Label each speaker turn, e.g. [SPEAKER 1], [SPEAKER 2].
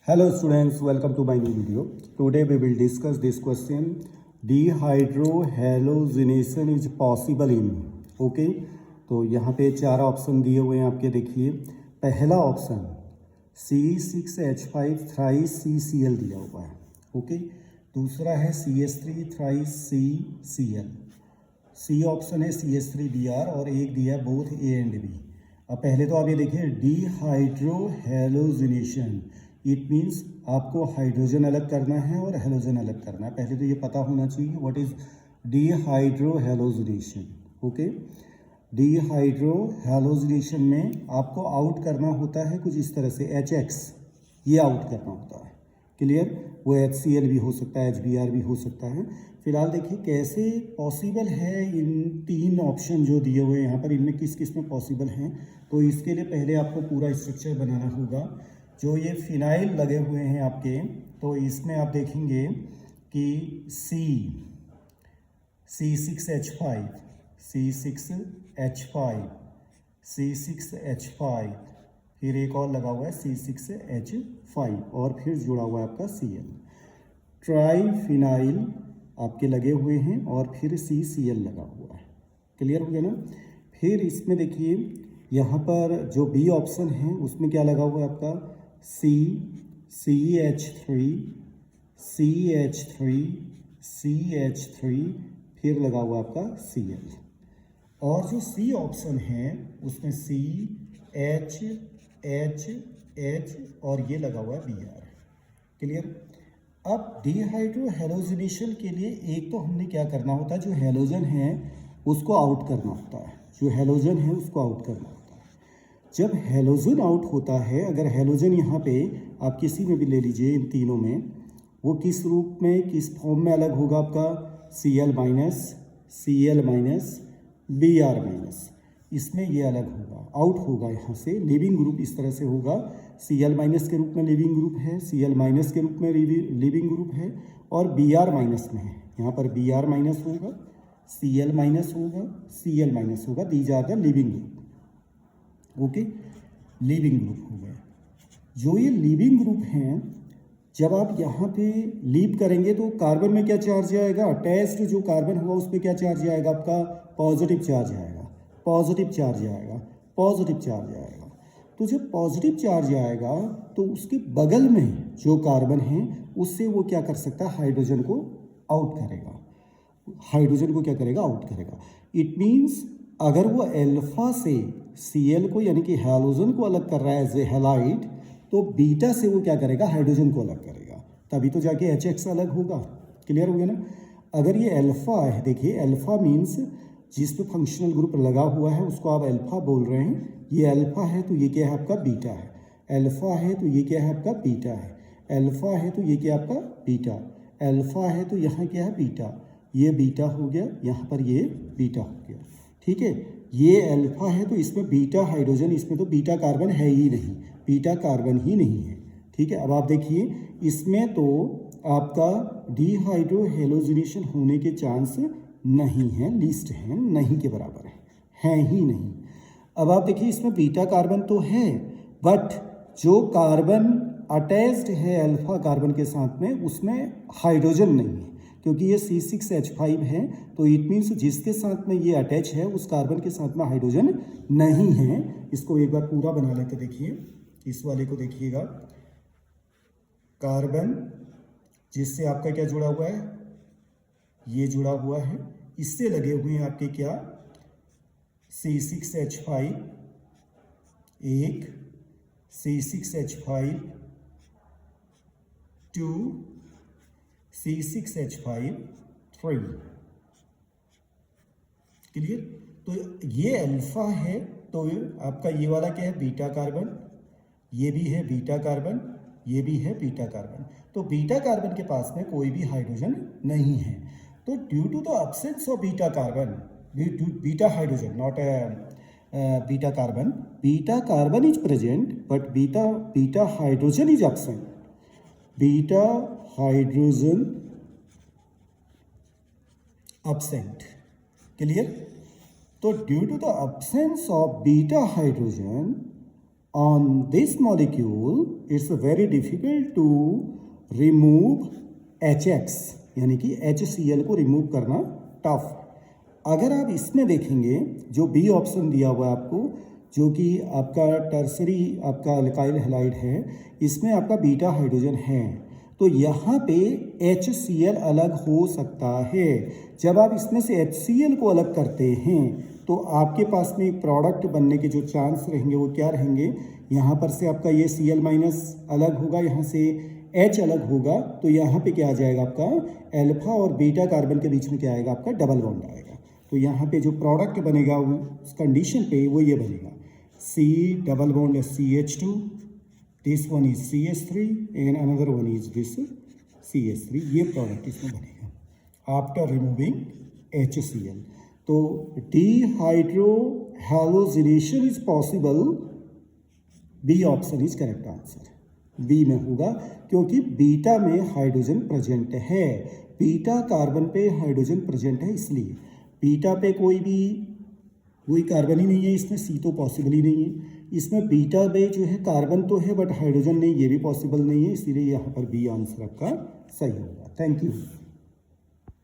[SPEAKER 1] Hello students, welcome to my new video. Today we will discuss this question. Dehydrohallucination is possible in. Okay तो यहाँ पे चार option दिए हुए हैं आपके, देखिए। पहला ऑप्शन C6H5 थ्राइस CCl दिया हुआ है, ओके। दूसरा है CH3 thrice CCl। C option है CH3Br और एक दिया है बोथ A एंड B। अब पहले तो आप ये देखिए, डीहाइड्रोहेलोजिनेशन, इट मीन्स आपको हाइड्रोजन अलग करना है और हेलोजन अलग करना है। पहले तो ये पता होना चाहिए what is dehydrohalogenation, okay. Dehydrohalogenation में आपको आउट करना होता है कुछ इस तरह से, HX ये आउट करना होता है, क्लियर। वो HCl भी हो सकता है, HBr भी हो सकता है। फिलहाल देखिए कैसे पॉसिबल है, इन तीन ऑप्शन जो दिए हुए हैं यहाँ पर, इनमें किस किस में पॉसिबल हैं। तो इसके लिए पहले आपको पूरा स्ट्रक्चर बनाना होगा। जो ये फिनाइल लगे हुए हैं आपके, तो इसमें आप देखेंगे कि C6H5, C6H5, फिर एक और लगा हुआ है C6H5 और फिर जुड़ा हुआ है आपका Cl। ट्राइफिनाइल आपके लगे हुए हैं और फिर CCl लगा हुआ है, क्लियर हो गया ना। फिर इसमें देखिए यहाँ पर जो बी ऑप्शन है उसमें क्या लगा हुआ है आपका CH3, फिर लगा हुआ आपका Cl। और जो सी ऑप्शन है उसमें CH और ये लगा हुआ है Br, क्लियर। अब डीहाइड्रोहेलोजिनेशन के लिए एक तो हमने क्या करना होता है, जो हेलोजन है उसको आउट करना होता है, जो हेलोजन है उसको आउट करना होता है। जब हेलोजन आउट होता है, अगर हेलोजन यहाँ पे आप किसी में भी ले लीजिए, इन तीनों में, वो किस रूप में, किस फॉर्म में अलग होगा आपका, Cl माइनस Br-, इसमें ये अलग होगा, आउट होगा यहाँ से। लिविंग ग्रुप इस तरह से होगा, Cl- के रूप में लिविंग ग्रुप है, Cl- के रूप में लिविंग ग्रुप है, और Br- में है। यहाँ पर Br- होगा, Cl- होगा, these are the leaving group, okay. Leaving group हो गए। जो ये लिविंग ग्रुप हैं, जब आप यहाँ पे लीव करेंगे तो कार्बन में क्या चार्ज आएगा, अटैच्ड जो कार्बन हुआ उस पर क्या चार्ज आएगा आपका, पॉजिटिव चार्ज आएगा। तो जब पॉजिटिव चार्ज आएगा तो उसके बगल में जो कार्बन है उससे वो क्या कर सकता है, हाइड्रोजन को आउट करेगा। इट मीन्स अगर वो अल्फा से Cl को यानी कि हैलोजन को अलग कर रहा है एज ए हैलाइड, तो बीटा से वो क्या करेगा, हाइड्रोजन को अलग करेगा, तभी तो जाके HX अलग होगा, क्लियर हो गया ना। अगर ये अल्फा है, देखिए अल्फा मीन्स जिस पे फंक्शनल ग्रुप लगा हुआ है उसको आप अल्फा बोल रहे हैं। ये अल्फा है तो ये क्या है आपका बीटा है, अल्फा है तो ये क्या है आपका बीटा है, अल्फा है तो ये क्या आपका बीटा, अल्फा है तो यहाँ क्या है बीटा, ये बीटा हो गया, यहाँ पर ये बीटा हो गया, ठीक है। ये अल्फा है तो इसमें बीटा हाइड्रोजन, इसमें तो बीटा कार्बन है ही नहीं, ठीक है। अब आप देखिए इसमें तो आपका डीहाइड्रोहेलोजिनेशन होने के चांस नहीं है, लीस्ट है, नहीं के बराबर है ही नहीं। अब आप देखिए इसमें बीटा कार्बन तो है, बट जो कार्बन अटैच्ड है अल्फा कार्बन के साथ में उसमें हाइड्रोजन नहीं है, क्योंकि ये C6H5 है, तो इट मीन्स जिसके साथ में ये अटैच है उस कार्बन के साथ में हाइड्रोजन नहीं है। इसको एक बार पूरा बना लेते, देखिए इस वाले को देखिएगा, कार्बन जिससे आपका क्या जुड़ा हुआ है, ये जुड़ा हुआ है, इससे लगे हुए हैं आपके क्या, C6H5 एक, C6H5 2, C6H5 3, क्लियर। तो ये अल्फा है तो आपका ये वाला क्या है, बीटा कार्बन, ये भी है बीटा कार्बन, ये भी है बीटा कार्बन। तो बीटा कार्बन के पास में कोई भी हाइड्रोजन नहीं है। तो due to the absence of beta carbon, beta hydrogen, not beta carbon is present but beta hydrogen is absent, beta hydrogen absent, clear. तो due to the absence of beta hydrogen on this molecule it's very difficult to remove HX यानी कि HCl को remove करना tough. अगर आप इसमें देखेंगे जो बी ऑप्शन दिया हुआ है आपको, जो कि आपका टर्सरी आपका अल्काइल हैलाइड है, इसमें आपका बीटा हाइड्रोजन है, तो यहाँ पे HCl अलग हो सकता है। जब आप इसमें से HCl को अलग करते हैं तो आपके पास में एक प्रोडक्ट बनने के जो चांस रहेंगे वो क्या रहेंगे, यहाँ पर से आपका ये Cl माइनस अलग होगा, यहाँ से H अलग होगा, तो यहाँ पे क्या आ जाएगा आपका अल्फा और बीटा कार्बन के बीच में क्या आएगा आपका डबल बॉन्ड आएगा। तो यहाँ पे जो प्रोडक्ट बनेगा उस कंडीशन पे वो ये बनेगा C double bond CH2, this one is CH3 and another one is this CH3, ये प्रोडक्ट इसमें बनेगा आफ्टर रिमूविंग HCl। तो dehydrohalogenation is possible, B option is correct answer, B में होगा, क्योंकि बीटा में हाइड्रोजन प्रेजेंट है, beta carbon पे हाइड्रोजन प्रेजेंट है, इसलिए बीटा पे कोई कार्बन ही नहीं है, इसमें सी तो पॉसिबल ही नहीं है। इसमें बीटा पे जो है कार्बन तो है बट हाइड्रोजन नहीं, ये भी पॉसिबल नहीं है, इसीलिए यहाँ पर बी आंसर आपका सही होगा। Thank you.